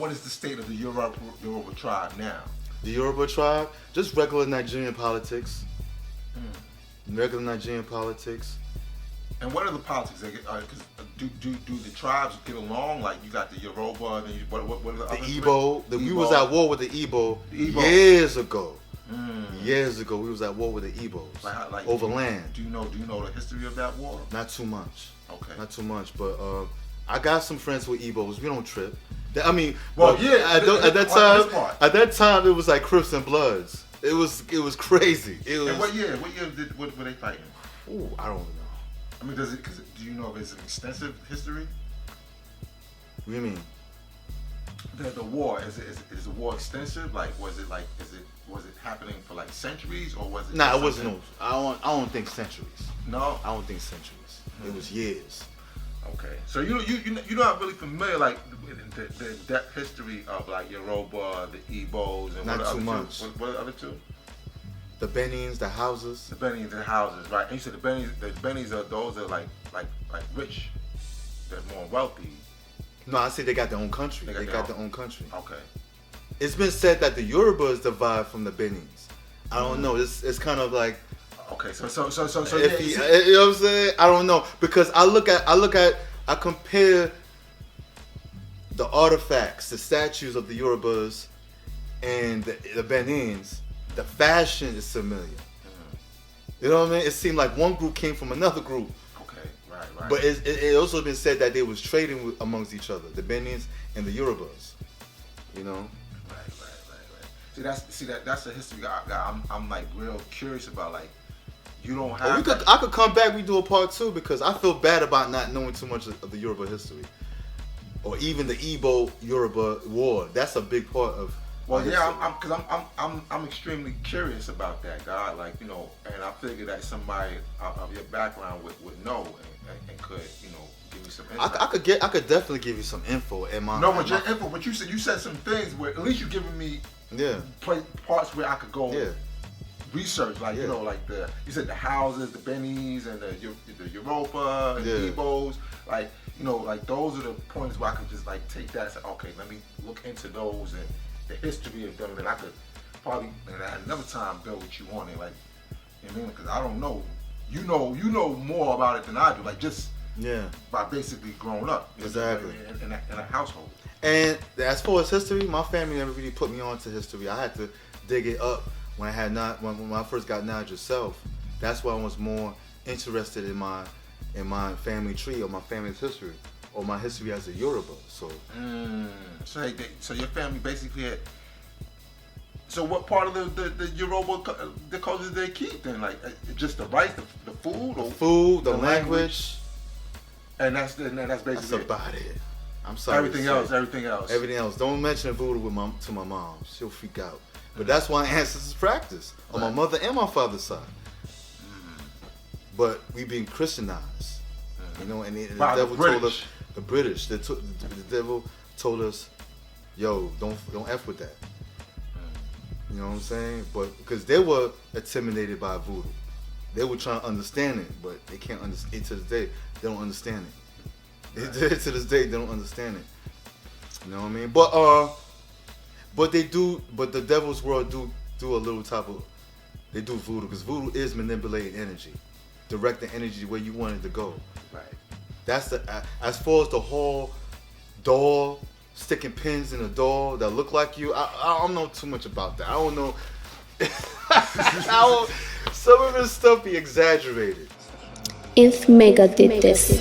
what is the state of the Yoruba tribe now? The Yoruba tribe, just regular Nigerian politics. Regular Nigerian politics. And what are the politics? Do the tribes get along? Like you got the Yoruba, and then what are the other Igbo. We was at war with the Igbo, years ago. Years ago, we was at war with the Igbos over land. Do you know the history of that war? Not too much. Okay. Not too much, but I got some friends with Igbos. We don't trip. I mean, at that time, it was like Crips and Bloods. It was crazy. And what year were they fighting? Ooh, I don't know. I mean, do you know if it's an extensive history? What do you mean? The war is the war extensive? Like was it happening for like centuries or was it? Nah, it wasn't. No, I don't think centuries. No, I don't think centuries. It was years. Okay, so you're not really familiar like the depth history of like Yoruba, the Igbos, and not too much. What are the other two? The Benins, the houses. The Benins, the houses, right? And you said the Benins are those that are like rich, they're more wealthy. No, I say they got their own country. They got their own country. Okay. It's been said that the Yoruba is derived from the Benins. I don't know. It's kind of like. Okay, so you know what I'm saying? I don't know because I compare the artifacts, the statues of the Yorubas and the Benins. The fashion is similar. You know what I mean? It seemed like one group came from another group. Okay, right. But it also been said that they was trading amongst each other, the Benins and the Yorubas. You know. Right. See that's the history I'm like real curious about. Like, you don't have. I could come back. We do a part 2 because I feel bad about not knowing too much of the Yoruba history, or even the Igbo Yoruba war. That's a big part of. Well, yeah, I'm extremely curious about that, God. Like, you know, and I figured that somebody of your background would know and could, you know, give me some insight. I could definitely give you some info in my. No, but your info. But you said some things where at least you're giving me parts where I could go research. Like you know, like you said the houses, the Bennies, and the Yoruba and the Igbos. Like you know, like those are the points where I could just like take that and say, okay, let me look into those and the history of them, and I could probably at another time build what you want it, like you know what I mean? Because I don't know, you know more about it than I do, like just by basically growing up exactly in a household. And as far as history, my family never really put me on to history. I had to dig it up when I first got knowledge of. That's why I was more interested in my family tree or my family's history. Or my history as a Yoruba, so. So your family basically had. So what part of the Yoruba the culture did they keep then? Like just the rice, the food, the food, the language, and that's basically. That's about it. I'm sorry. Everything else. Don't mention voodoo to my mom. She'll freak out. But that's why ancestors practice on my mother and my father's side. But we being Christianized, you know, and the devil told us. The British, the devil told us, yo, don't F with that. You know what I'm saying? But because they were intimidated by voodoo. They were trying to understand it, but they can't understand it to this day. They don't understand it. To this day, they don't understand it. You know what I mean? But they do, but the devil's world do a little type of, they do voodoo, because voodoo is manipulating energy. Direct the energy where you want it to go. Right. That's as far as the whole doll, sticking pins in a doll that look like you. I don't know too much about that. I don't know. Some of this stuff be exaggerated. If Mecca did this.